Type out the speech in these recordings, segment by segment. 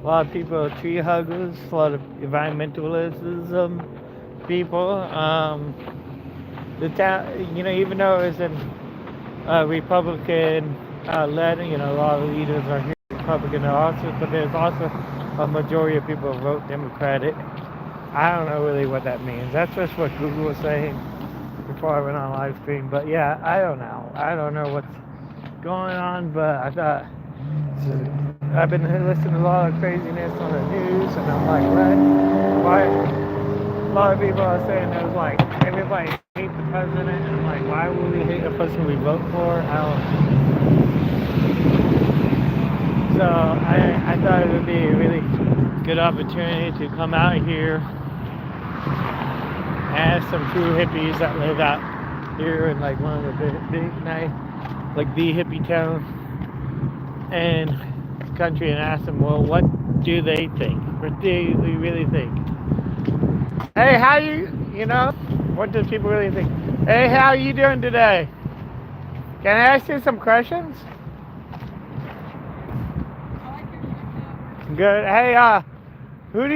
lot of people are tree huggers, a lot of environmentalism people. The town, even though it's in Republican led, a lot of leaders are here Republican also, but there's also a majority of people who vote Democratic. I don't know really what that means. That's just what Google was saying before I went on live stream. But yeah, I don't know. I don't know what's going on, but I thought I've been listening to a lot of craziness on the news, and I'm like, what? Why? A lot of people are saying there's like everybody hate the president, and I'm like, why would we hate the person we vote for? I don't. So I thought it would be a really good opportunity to come out here, ask some true hippies that live out here in like one of the big nice, like the hippie town and country, and ask them, well, what do they think? What do they really think? Hey, what do people really think? Hey, how are you doing today? Can I ask you some questions? Good. Hey, who do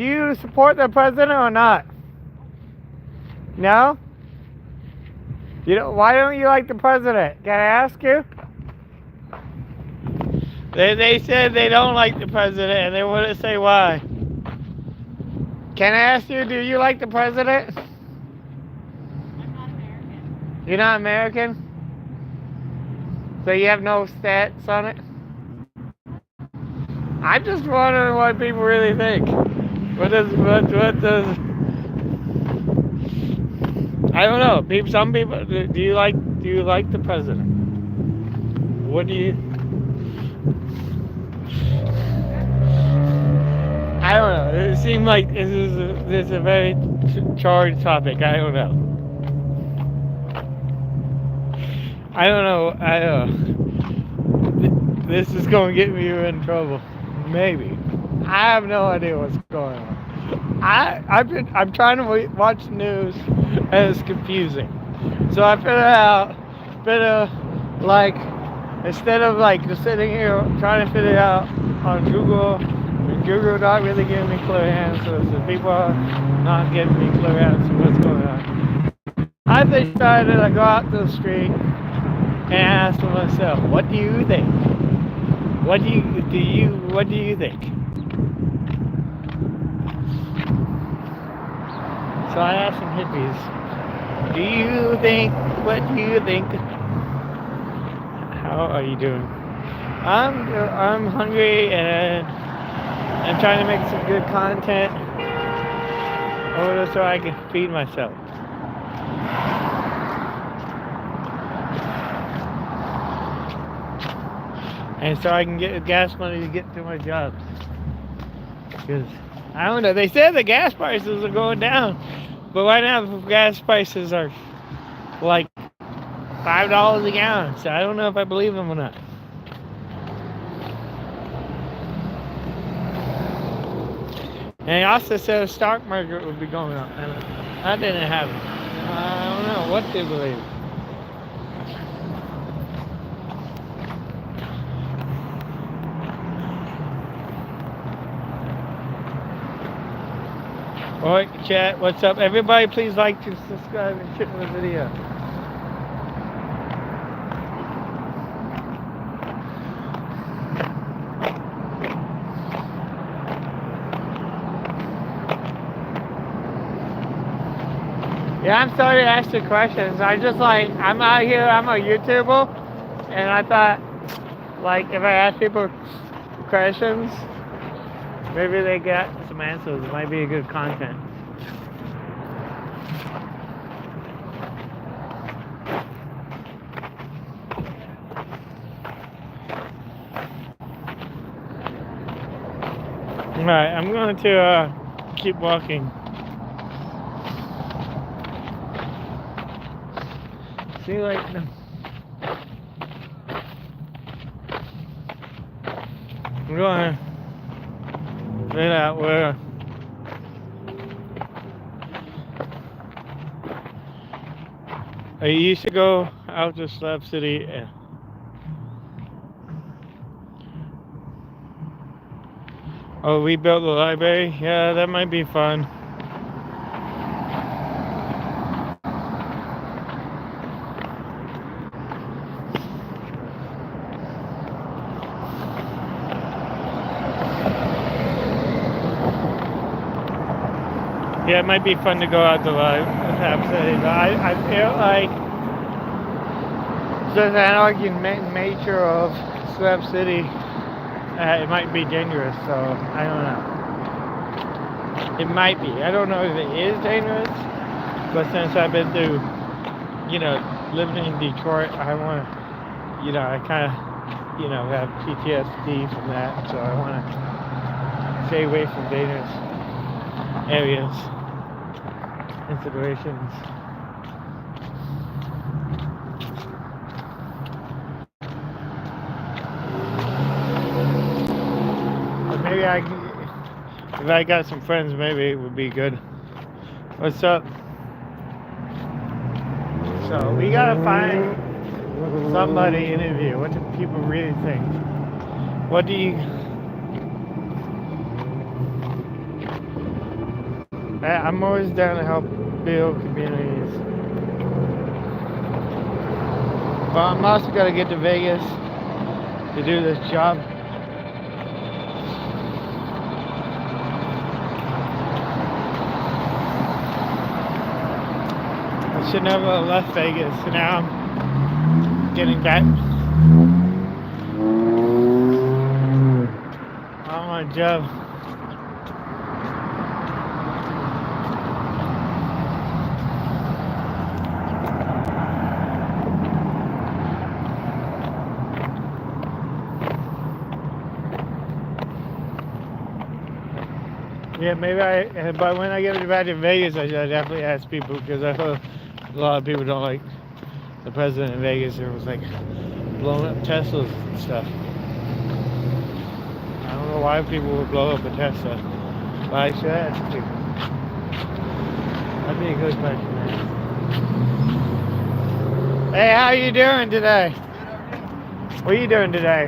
you support the president or not? No? Why don't you like the president? Can I ask you? They said they don't like the president and they wouldn't say why. Can I ask you, do you like the president? I'm not American. You're not American? So you have no stats on it? I'm just wondering what people really think. What does I don't know. Some people, do you like the president? What do you? I don't know. It seemed like this is a very charged topic. I don't know. I don't know. This is going to get me in trouble. Maybe. I have no idea what's going on. I'm trying to watch the news and it's confusing. So I figured out like instead of like just sitting here trying to figure it out on Google, and Google not really giving me clear answers, and people are not giving me clear answers what's going on. I decided to go out to the street and ask myself, what do you think? What do you think? So I asked some hippies, what do you think? How are you doing? I'm hungry and I'm trying to make some good content over so I can feed myself. And so I can get gas money to get to my job. Because, I don't know, they said the gas prices are going down. But right now the gas prices are like $5 a gallon. So I don't know if I believe them or not. And he also said the stock market would be going up. And that didn't happen. I don't know what they believe. Alright, chat, what's up? Everybody please like and subscribe and share the video. Yeah, I'm sorry to ask you questions. I'm out here, I'm a YouTuber, and I thought, like, if I ask people questions, maybe they get some answers. It might be a good content. Alright, I'm going to keep walking. See you later. I'm going to figure out where I used to go out to Slab City. Oh, rebuild the library? Yeah, that might be fun. Yeah, it might be fun to go out to Slab City, but I feel like the anarchy nature of Slab City, it might be dangerous, so I don't know. It might be. I don't know if it is dangerous, but since I've been through, living in Detroit, I want to, I kind of, have PTSD from that, so I want to stay away from dangerous areas and situations. But maybe if I got some friends, maybe it would be good. What's up? So we gotta find somebody to interview. What do people really think? What do you... I'm always down to help build communities. But I'm also got to get to Vegas to do this job. I should never have left Vegas, so now I'm getting back on my job. Yeah, maybe but when I get back to Vegas, I should definitely ask people, because I heard a lot of people don't like the president in Vegas. It was like blowing up Teslas and stuff. I don't know why people would blow up a Tesla, but I should ask people. That'd be a good question, man. Hey, how you doing today? Good, how are you? What are you doing today?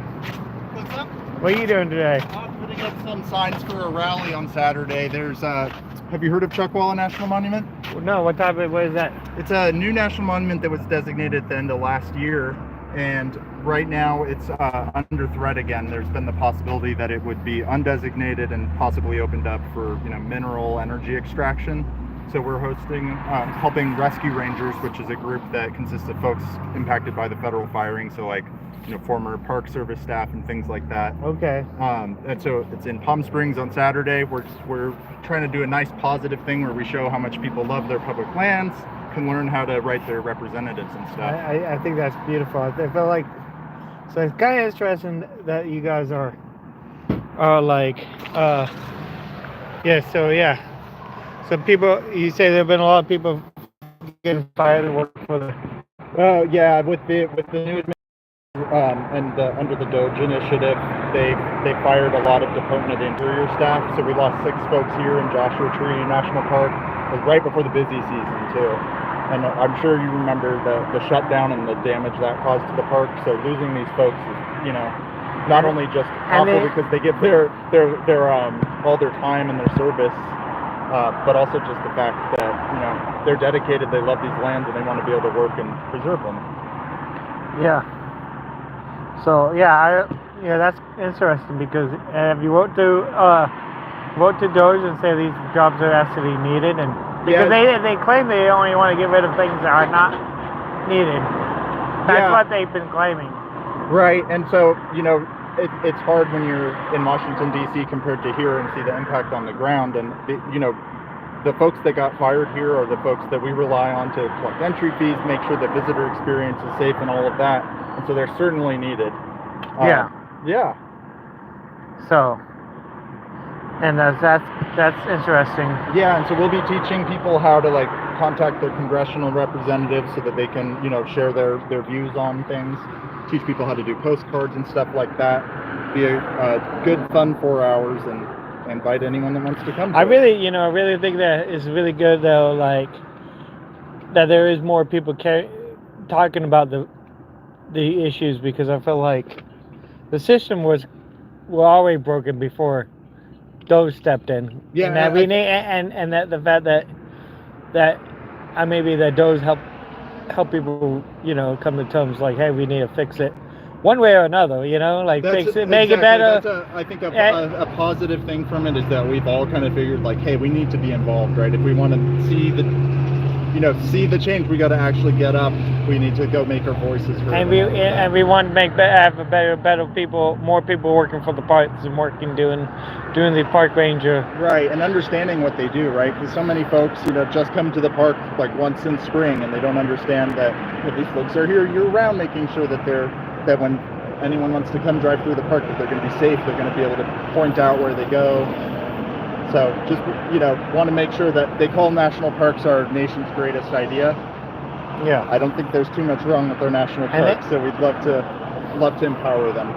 What's up? What are you doing today? I'm putting up some signs for a rally on Saturday. There's have you heard of Chuckwalla National Monument? No, what is that? It's a new national monument that was designated at the end of last year, and right now it's under threat again. There's been the possibility that it would be undesignated and possibly opened up for mineral energy extraction. So we're hosting, helping Rescue Rangers, which is a group that consists of folks impacted by the federal firing. So like, former Park Service staff and things like that. Okay. And so it's in Palm Springs on Saturday. We're trying to do a nice positive thing where we show how much people love their public lands, can learn how to write their representatives and stuff. I think that's beautiful. I feel like, so it's kind of interesting that you guys are like, So people, you say there have been a lot of people getting fired and work for the... Well, yeah, with the new and under the DOGE initiative, they fired a lot of Department of the Interior staff. So we lost 6 folks here in Joshua Tree National Park. It was right before the busy season too. And I'm sure you remember the shutdown and the damage that caused to the park. So losing these folks is, not only just awful because they give their all their time and their service, but also just the fact that they're dedicated, they love these lands, and they want to be able to work and preserve them. Yeah. So that's interesting, because if you vote to DOGE and say these jobs are actually needed, and because they claim they only want to get rid of things that are not needed. That's what they've been claiming. Right, and so it's hard when you're in Washington D.C. compared to here and see the impact on the ground, and the folks that got fired here are the folks that we rely on to collect entry fees, make sure the visitor experience is safe and all of that. And so they're certainly needed. Yeah. So, and that's interesting. Yeah, and so we'll be teaching people how to contact their congressional representatives so that they can, share their views on things. Teach people how to do postcards and stuff like that. Be a good, fun 4 hours, and invite anyone that wants to come. I really think that it's really good though, that there is more people talking about the issues, because I feel like the system was already broken before Doge stepped in. Yeah, and that we need, and that the fact that maybe that Doge help people, come to terms like, hey, we need to fix it one way or another, like fix it, make it better. That's I think a positive thing from it is that we've all kind of figured like, hey, we need to be involved, right? If we want to see the change, we got to actually get up. We need to go make our voices heard. And we want to have a better people, more people working for the parks and working doing the park ranger. Right, and understanding what they do, right? Because so many folks, just come to the park like once in spring, and they don't understand that these folks are here year round, making sure that when anyone wants to come drive through the park, that they're going to be safe. They're going to be able to point out where they go. So just, want to make sure that they call national parks our nation's greatest idea. Yeah. I don't think there's too much wrong with our national parks, so we'd love to empower them.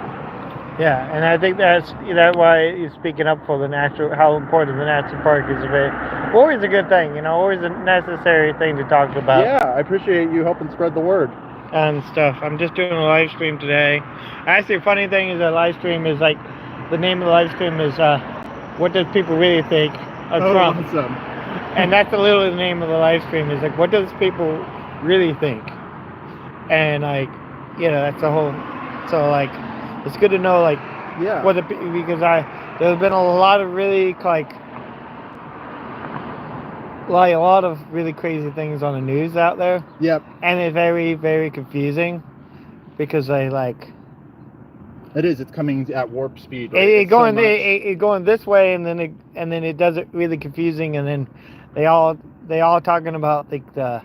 Yeah, and I think that's why you're speaking up for how important the national park is. Always a good thing, always a necessary thing to talk about. Yeah, I appreciate you helping spread the word. And stuff. I'm just doing a live stream today. Actually, the funny thing is that live stream is like, the name of the live stream is what does people really think of Trump? Awesome. And that's literally the name of the live stream, is like, what does people really think? And like, that's the whole, so like, it's good to know like, yeah, because there's been a lot of really like a lot of really crazy things on the news out there. Yep. And it's very, very confusing because it is. It's coming at warp speed. Right? It going this way, and then it does it really confusing, and then they all talking about like the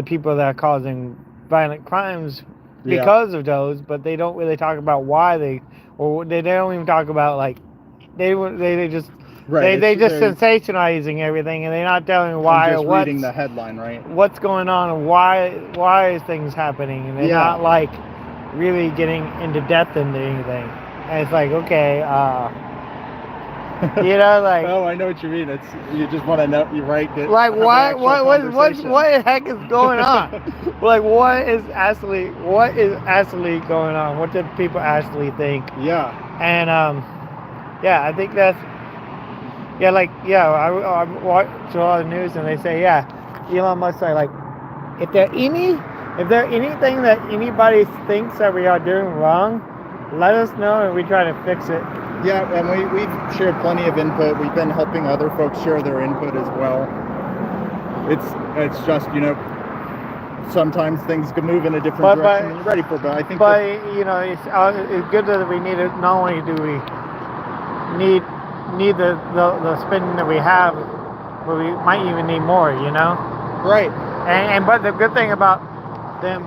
people that are causing violent crimes because of those, but they don't really talk about why they don't even talk about like they just right. They just sensationalizing everything, and they're not telling why just or what's reading the headline, right? What's going on and why is things happening, and they're not like really getting into depth into anything. And it's like, okay, like oh, I know what you mean. It's you just want to know, you right? Like what the heck is going on? Like what is actually going on? What do people actually think? Yeah. And I think that's I watch a lot of news, and they say Elon Musk say like, if there anything that anybody thinks that we are doing wrong, let us know and we try to fix it. Yeah, and we've shared plenty of input. We've been helping other folks share their input as well. It's just, sometimes things can move in a different direction than you're ready for, but I think it's good that we need it. Not only do we need the spending that we have, but we might even need more, Right. But the good thing about them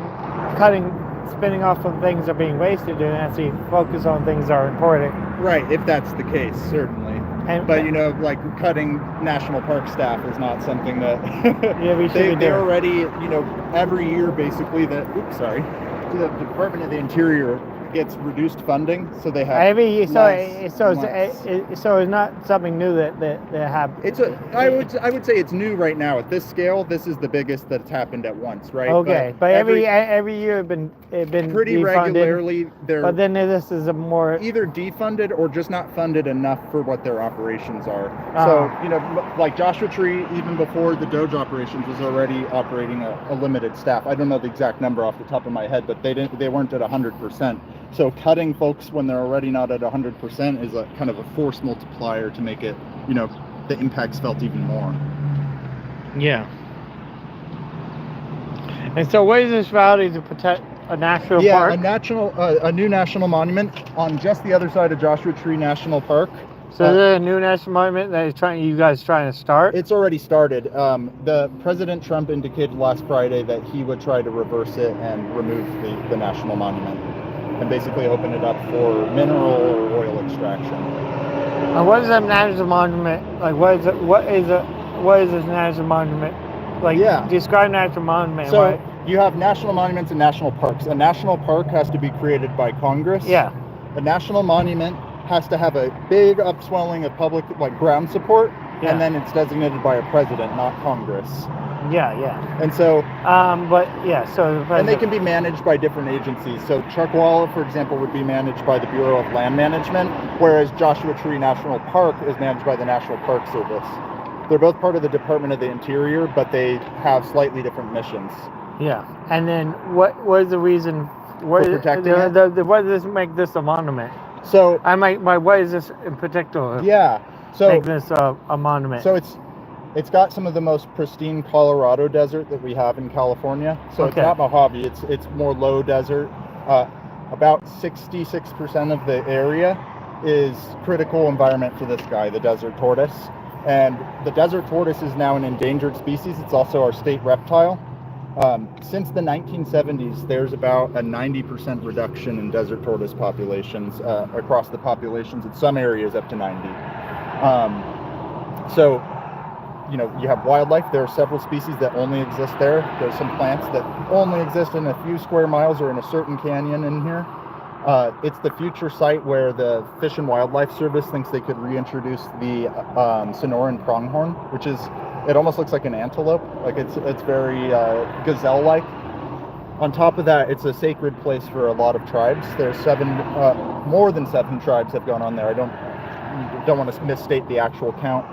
spending off of things that are being wasted and actually focus on things that are important. Right, if that's the case, certainly. But like cutting national park staff is not something that we should they already, every year basically the Department of the Interior gets reduced funding, so they have so it's not something new that happened. I would say it's new right now at this scale. This is the biggest that's happened at once, right? Okay, but every year it's been pretty defunded, regularly. But then this is a more either defunded or just not funded enough for what their operations are. So like Joshua Tree, even before the Doge operations, was already operating a limited staff. I don't know the exact number off the top of my head, but they weren't at 100%. So cutting folks when they're already not at 100% is a kind of a force multiplier to make it, the impact's felt even more. Yeah. And so what is this value to protect a national park? A new national monument on just the other side of Joshua Tree National Park. So is there a new national monument that you guys trying to start? It's already started. The President Trump indicated last Friday that he would try to reverse it and remove the national monument and basically open it up for mineral or oil extraction. And what is a national monument? Like, what is this national monument? Like, describe national monument. So you have national monuments and national parks. A national park has to be created by Congress. Yeah. A national monument has to have a big upswelling of public, like ground support, and then it's designated by a president, not Congress. Yeah. And so, But yeah, so and they can be managed by different agencies. So Chuckwalla, for example, would be managed by the Bureau of Land Management, whereas Joshua Tree National Park is managed by the National Park Service. They're both part of the Department of the Interior, but they have slightly different missions. Yeah, and then what was the reason? What For protecting it? What does this make this a monument? So, Why is this in particular? yeah. So, make this a monument. So it's got some of the most pristine Colorado desert that we have in California. So It's not Mojave. It's more low desert. About 66% of the area is critical environment for this guy, the desert tortoise. And the desert tortoise is now an endangered species. It's also our state reptile. Since the 1970s, there's about a 90% reduction in desert tortoise populations across the populations. In some areas, up to 90. So, you know, you have wildlife. There are several species that only exist there. There's some plants that only exist in a few square miles or in a certain canyon in here. It's the future site where the Fish and Wildlife Service thinks they could reintroduce the Sonoran pronghorn, which is, it almost looks like an antelope. Like it's very gazelle-like. On top of that, it's a sacred place for a lot of tribes. There's more than 7 tribes have gone on there. I don't want to misstate the actual count,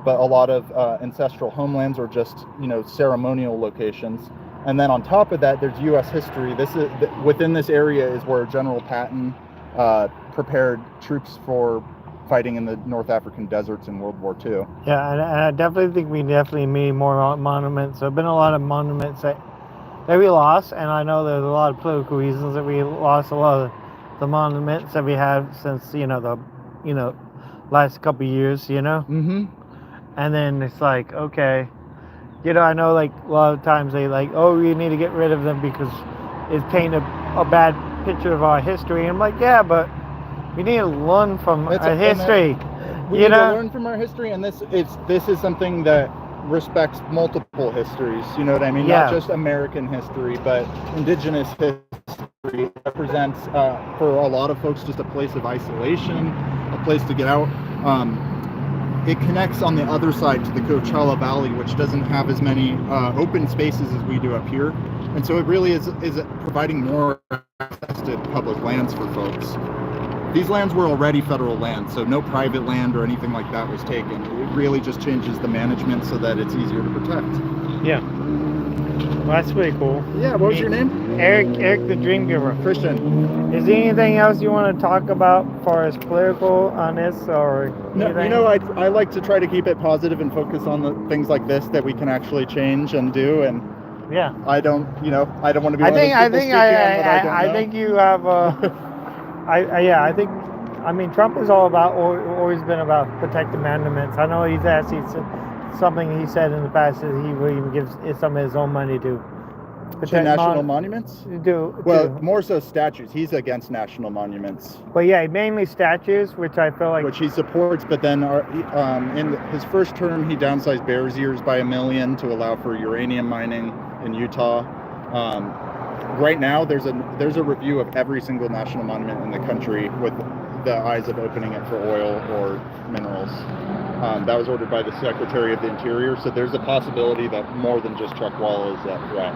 but a lot of ancestral homelands or just, you know, ceremonial locations. And then on top of that, there's U.S. history. Within this area is where General Patton prepared troops for fighting in the North African deserts in World War II. Yeah, and I definitely think we need more monuments. There have been a lot of monuments that we lost, and I know there's a lot of political reasons that we lost a lot of the monuments that we have since, the last couple of years, Mm-hmm. And then it's like, okay, I know like a lot of times they like, oh, we need to get rid of them because it's painting a bad picture of our history. And I'm like, yeah, but we need to learn from our history. We need to learn from our history, and this is something that respects multiple histories. You know what I mean? Yeah. Not just American history, but indigenous history. It represents for a lot of folks just a place of isolation, a place to get out. It connects on the other side to the Coachella Valley, which doesn't have as many open spaces as we do up here. And so it really is providing more access to public lands for folks. These lands were already federal land, so no private land or anything like that was taken. It really just changes the management so that it's easier to protect. Yeah. Well, that's pretty cool. Yeah, what was your name? Eric the Dream Giver. Christian. Is there anything else you want to talk about as far as political on this or anything? No, I like to try to keep it positive and focus on the things like this that we can actually change and do. And yeah, I don't want to be one of those people speaking on what I think you have I mean, Trump is all about, always been about protecting monuments. I know he's something he said in the past that he will even give some of his own money to protect national monuments. More so statues. He's against national monuments. But yeah, mainly statues, which I feel like he supports. But then, in his first term, he downsized Bears Ears by $1 million to allow for uranium mining in Utah. Right now, there's a review of every single national monument in the country with the eyes of opening it for oil or minerals. That was ordered by the Secretary of the Interior, so there's a possibility that more than just Chuckwalla is a threat.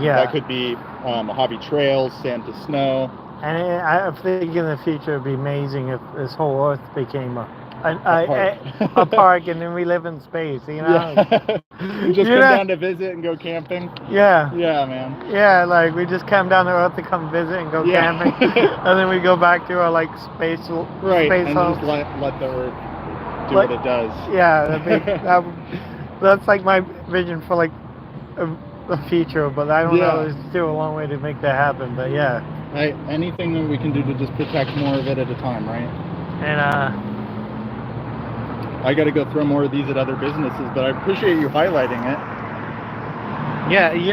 Yeah. That could be Mojave Trails, Sand to Snow. And I think in the future it'd be amazing if this whole Earth became a park, and then we live in space, Yeah. You just come down to visit and go camping. Yeah. Yeah, man. Yeah, like we just come down to Earth to come visit and go camping, and then we go back to our space. Right, space and homes. just let the Earth do what it does. Yeah, that's like my vision for the future, but I don't know. There's still a long way to make that happen, but yeah. Anything that we can do to just protect more of it at a time, right? And I got to go throw more of these at other businesses, but I appreciate you highlighting it. Yeah, any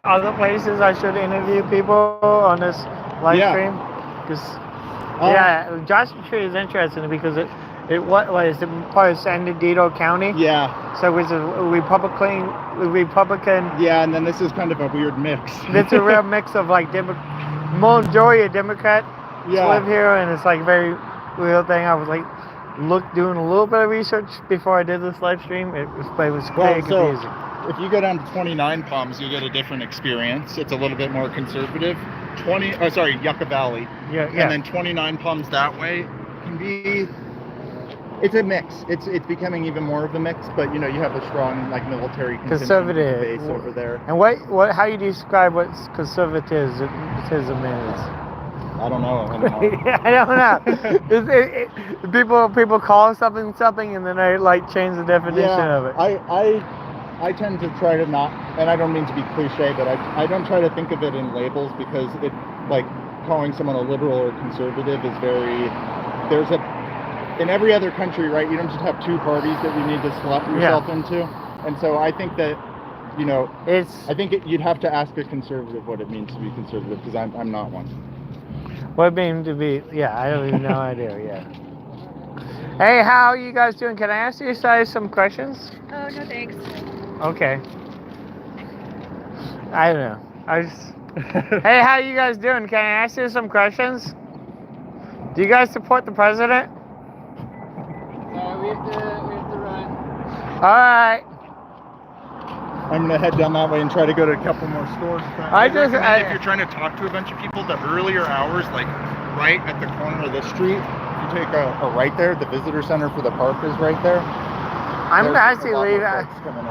other places I should interview people on this live stream? Because Joshua Tree is interesting because it what is it part of San Bernardino County? Yeah. So it's a Republican. Yeah, and then this is kind of a weird mix. It's a real mix of majority of Democrats live here, and it's very real thing. I was doing a little bit of research before I did this live stream. It was very confusing. if you go down to 29 Palms, you get a different experience. It's a little bit more conservative. Yucca Valley. Yeah. And then 29 Palms that way can be. It's a mix. It's becoming even more of a mix, but you know you have a strong like military Conservative base over there. And what? How you describe what conservatism is? I don't know anymore. I don't know. People call something, and then they like change the definition of it. I tend to try to not, and I don't mean to be cliche, but I don't try to think of it in labels because it like calling someone a liberal or conservative is in every other country, right? You don't just have two parties that you need to slot yourself into, and so I think that. You know, you'd have to ask a conservative what it means to be conservative because I'm not one. What it means to be? Yeah, I don't even know idea. Yeah. Hey, how are you guys doing? Can I ask you guys some questions? Oh, no thanks. Okay. I don't know. Hey, how you guys doing? Can I ask you some questions? Do you guys support the president? Yeah, we have to run. All right. I'm gonna head down that way and try to go to a couple more stores. If you're trying to talk to a bunch of people, the earlier hours, like right at the corner of this street, you take a right there. The visitor center for the park is right there. I'm actually leaving.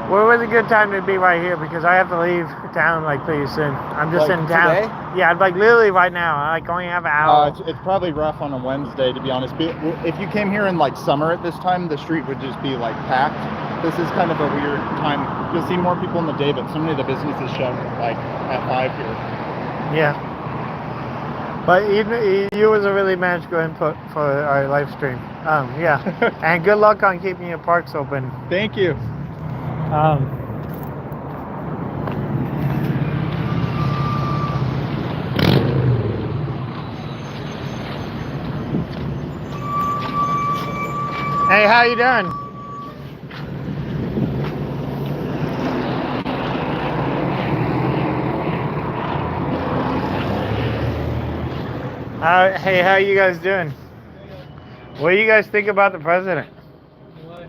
Where was a good time to be right here because I have to leave town like pretty soon. I'm just in town. Today? Yeah, like literally right now. I like only have an hour. It's probably rough on a Wednesday to be honest. If you came here in like summer at this time, the street would just be like packed. This is kind of a weird time. You'll see more people in the day, but so many of the businesses shut like at 5 here. Yeah. But you was a really magical input for our live stream. Yeah. And good luck on keeping your parks open. Thank you. Hey, how you doing? Hey, how you guys doing? What do you guys think about the president? What?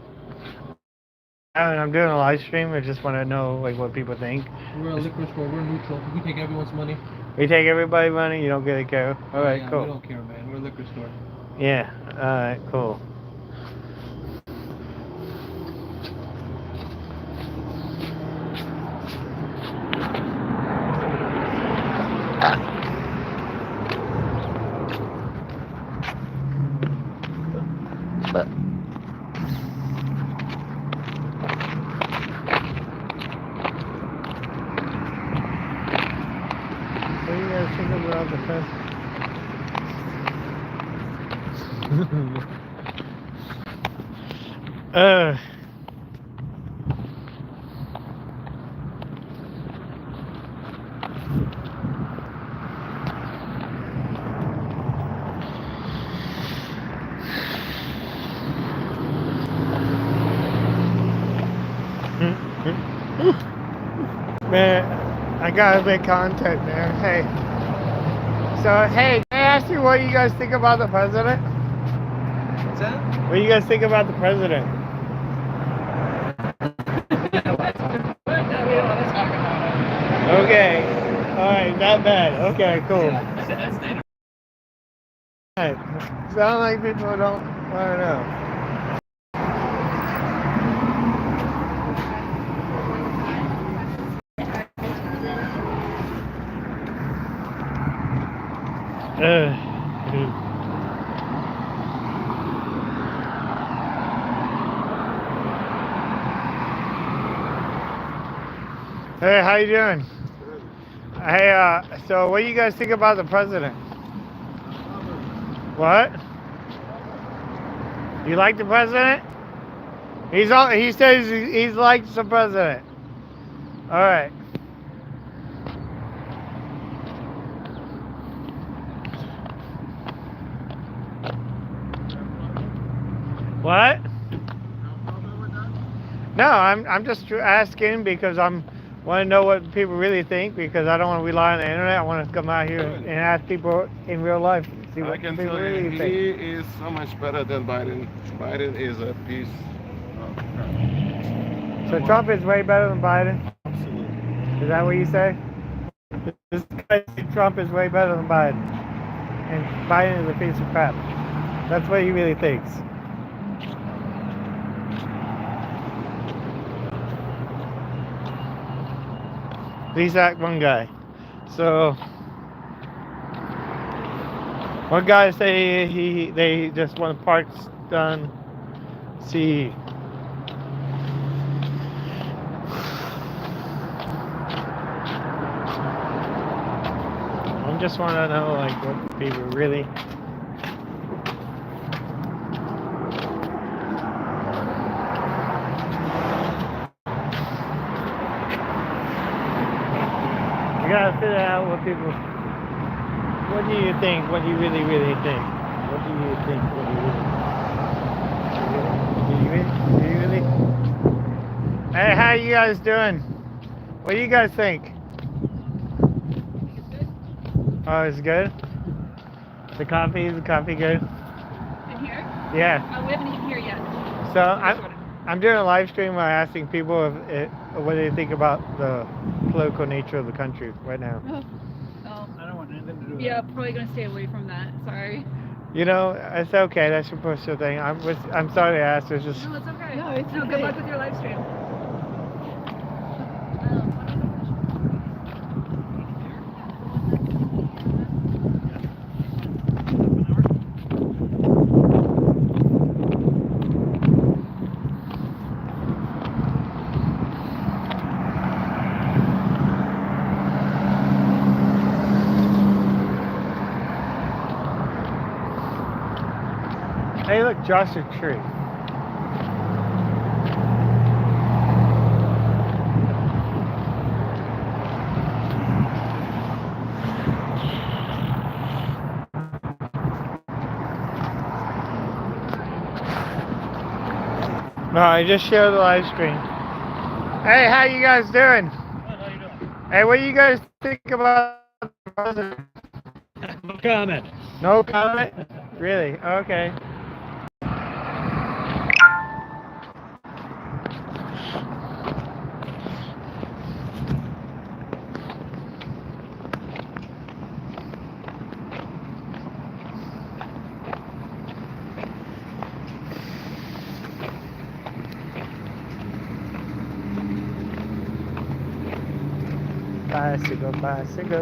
I'm doing a live stream. I just want to know like what people think. We're a liquor store. We're neutral. We take everyone's money. We take everybody's money. You don't get a care. All right, yeah, cool. We don't care, man. We're a liquor store. Yeah. All right, cool. What do you guys think about the president? Man, I gotta make content, man. Hey. So, hey, can I ask you what you guys think about the president? What's that? What do you guys think about the president? Okay. Alright, not bad. Okay, cool. Alright. Sound like people don't want to know. Hey, how you doing? Hey, so what do you guys think about the president? What? You like the president? He says he's likes the president. All right. What? No, I'm just asking because want to know what people really think because I don't want to rely on the internet. I want to come out here and ask people in real life. See what I can people tell you, really he think. is so much better than Biden. Biden is a piece of crap. So Trump is way better than Biden? Absolutely. Is that what you say? This guy says Trump is way better than Biden. And Biden is a piece of crap. That's what he really thinks. At least that one guy. So one guy say they just want parks done. See, I just want to know like what people really. You gotta figure out what people. What do you think? What do you really think? What do you think? What do you really? Do you really? Hey, how you guys doing? What do you guys think? Oh, it's good. Is the coffee good? In here? Yeah. We haven't eaten here yet. So I'm doing a live stream where I'm asking people what they think about the political nature of the country right now. Oh. I don't want anything to do with Yeah, that. probably gonna stay away from that. Sorry. You know, it's okay. That's your personal thing. I'm sorry to ask. It's just No, it's okay. No, it's Good okay. luck with your live stream. hey, look, Joshua Tree. No, I just shared the live stream. Hey, how you guys doing? How you doing? Hey, what do you guys think about the president? No comment. No comment? Really? Okay.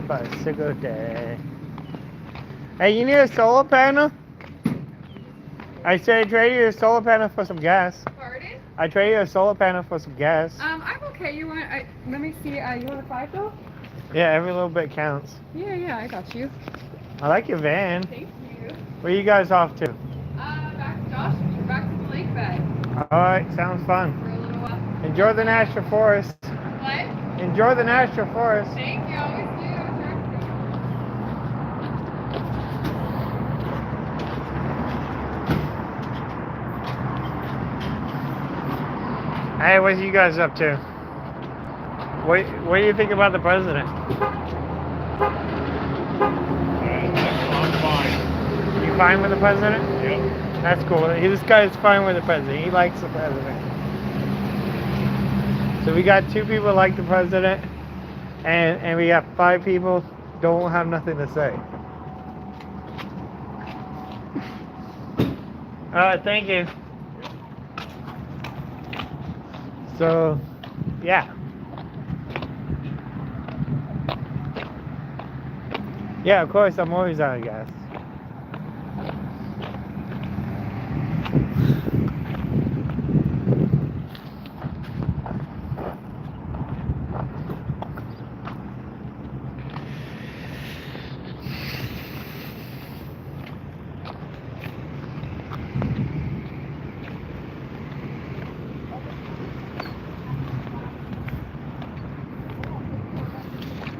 Bicycle day. Hey, you need a solar panel? I said I traded you a solar panel for some gas. Pardon? I traded you a solar panel for some gas. I'm okay. You want? Let me see. You want a 5 though? Yeah, every little bit counts. Yeah, I got you. I like your van. Thank you. Where you guys off to? Back to Joshua. Back to the lake bed Alright, sounds fun. for a little while. Enjoy the National Forest. What? Enjoy the National Forest. Thank you. Always do. Hey, what are you guys up to? What do you think about the president? I'm fine. You fine with the president? Yep. That's cool. This guy's fine with the president. He likes the president. So we got 2 people like the president, and we got 5 people don't have nothing to say. All right, thank you. So, yeah. Yeah, of course, I'm always out of gas.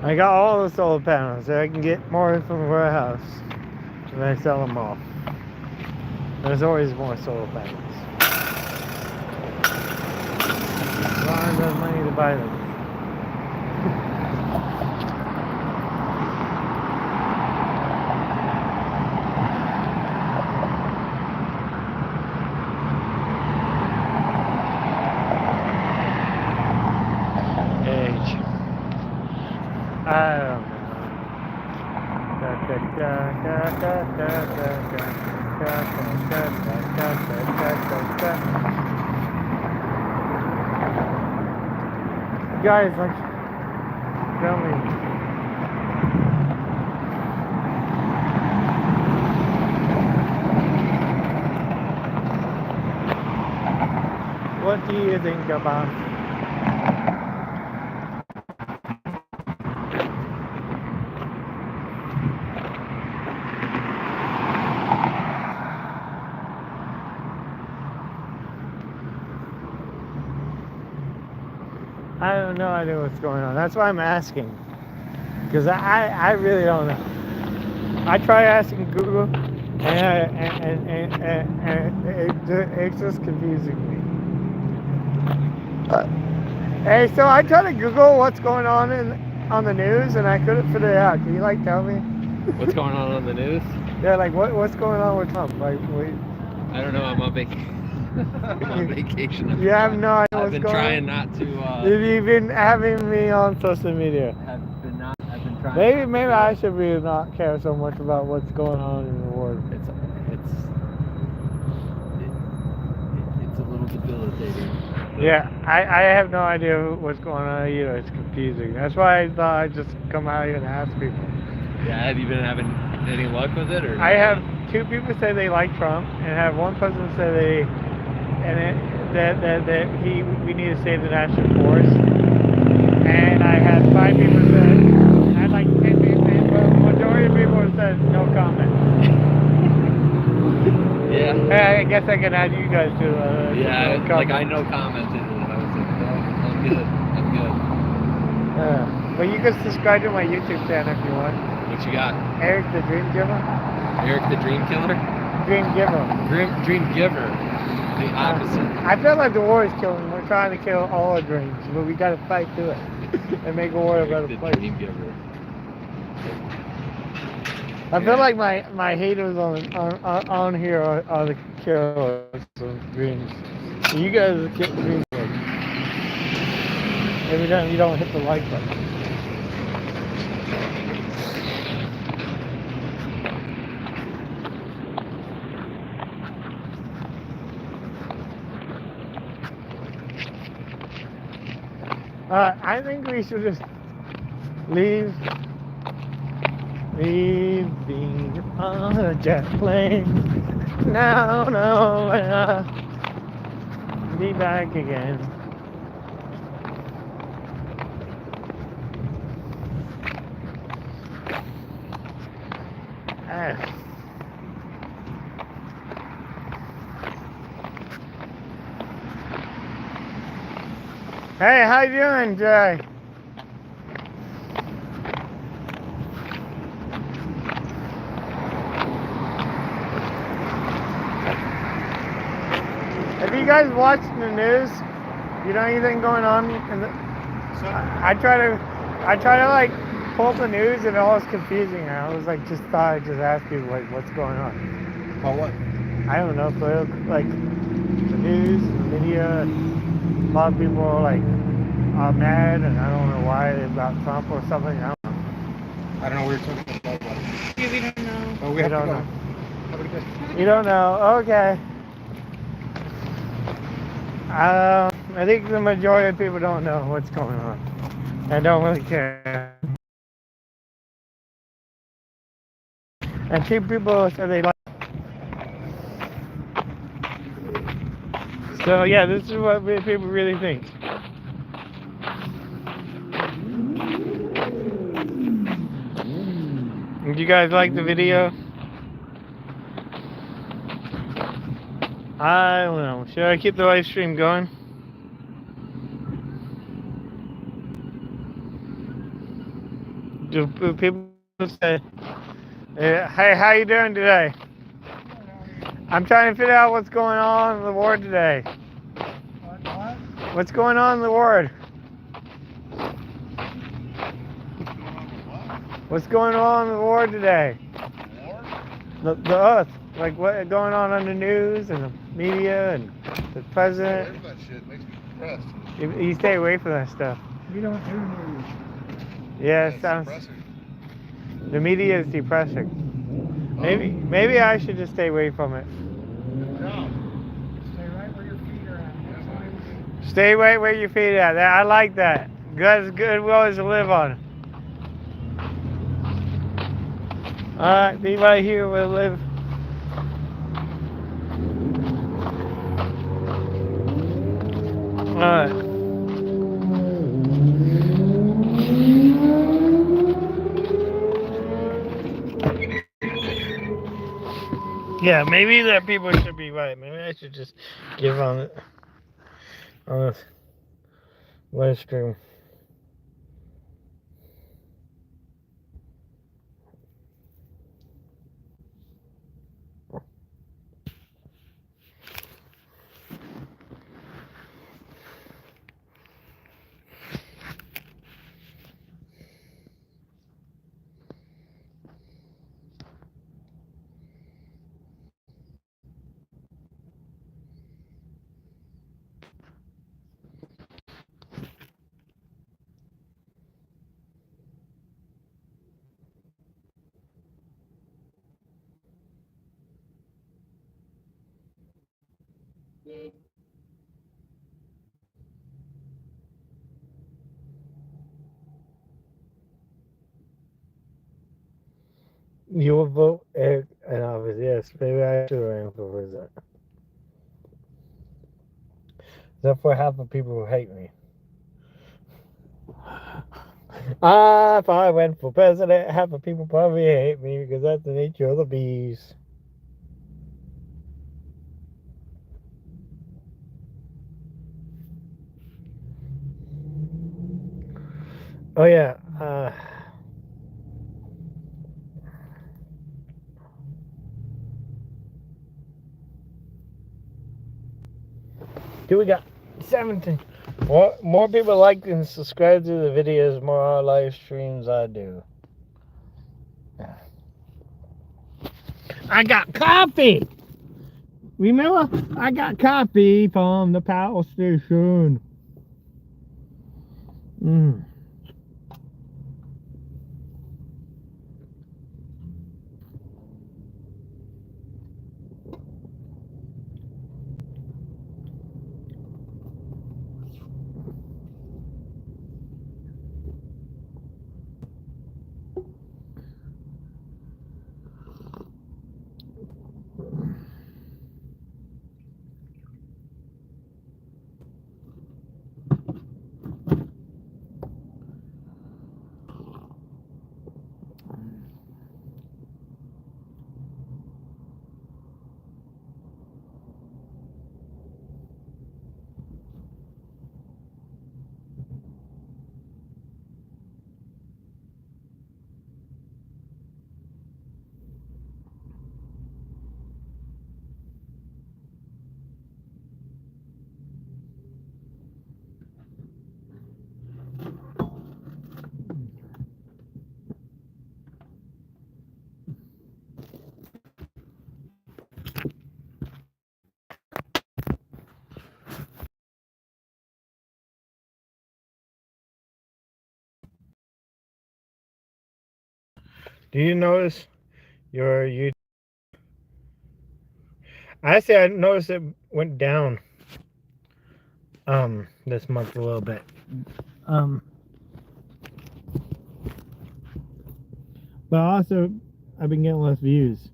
I got all the solar panels so I can get more from the warehouse and I sell them all. There's always more solar panels. As long as there's money to buy them. I don't know. Guys, like, tell me. What do you think about? I have no idea what's going on. That's why I'm asking. Because I really don't know. I try asking Google, and it's just confusing me. Hey, so I tried to Google what's going on on the news, and I couldn't figure it out. Can you like tell me? What's going on the news? Yeah, like what's going on with Trump? Like, I don't know. I'm on vacation. I'm on vacation. You have no idea I've what's been going trying on? not to. You've been having me on social media. I've been trying. Maybe I should really not care so much about what's going on in the world. It's a little debilitating. Yeah, I have no idea what's going on either. It's confusing. That's why I thought I'd just come out here and ask people. Yeah, have you been having any luck with it, or? I have 2 people say they like Trump, and I have 1 person say we need to save the national forest. And I had 5 people say, I had like 10 people, but the majority of people said no comment. Yeah. I guess I can add you guys to. Yeah, no like I no commented, and I was like, no, I'm good. I'm good. But you can subscribe to my YouTube channel if you want. What you got? Eric the Dream Giver. Eric the Dream Killer? Dream Giver. Dream Giver. The opposite. I feel like the war is killing. We're trying to kill all our dreams, but we got to fight through it and make the world a better The place. Dream Giver. I feel like my haters on here are the killers of dreams. You guys are getting dream killers. Every time you don't hit the like button. I think we should just leaving on a jet plane. No, be back again. Hey, how you doing, Jay? Have you guys watched the news? You know anything going on in the? I try to like pull up the news and it all is confusing. And I was like, thought I'd just ask people like, what's going on? Oh, what? I don't know, like the news, the media. A lot of people are like mad, and I don't know why about Trump or something. I don't know. I don't know what you're talking about. Yeah, we don't know. Oh, we We have to don't go. know. Have a good day. You don't know? Okay. I think the majority of people don't know what's going on. I don't really care. And 2 people said they like. So yeah, this is what people really think. Did you guys like the video? I don't know. Should I keep the live stream going? Do people say, hey, how you doing today? I'm trying to figure out what's going on in the war today. What's going on in the world? What's going on in the war today? The earth. Like what's going on the news and the media and the president. That shit makes me depressed. You stay away from that stuff. You don't Yeah, it's sounds. depressing. The media is depressing. Maybe I should just stay away from it. No. Stay right where your feet are at. That's all you do. Stay right where your feet are. I like that. God's good will is to live on. Alright, be right here where we live. Alright. Yeah, maybe that people should be right. Maybe I should just give on it. On this live stream. You will vote Eric in office, yes. Maybe I should run for president. Except for half the people who hate me. If I went for president, half the people probably hate me because that's the nature of the beast. Oh yeah. Do we got 17? More people like and subscribe to the videos, more live streams I do. Yeah. I got coffee. Remember, I got coffee from the power station. Do you notice your YouTube? I noticed it went down this month a little bit. But also I've been getting less views.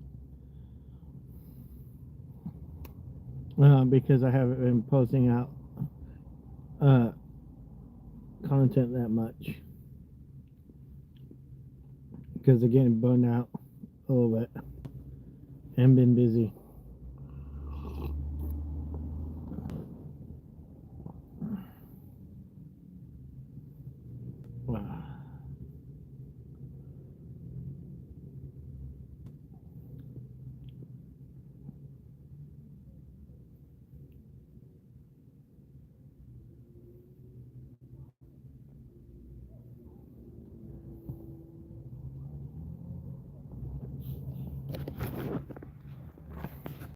Because I haven't been posting out content that much. Because they're getting burned out a little bit and been busy.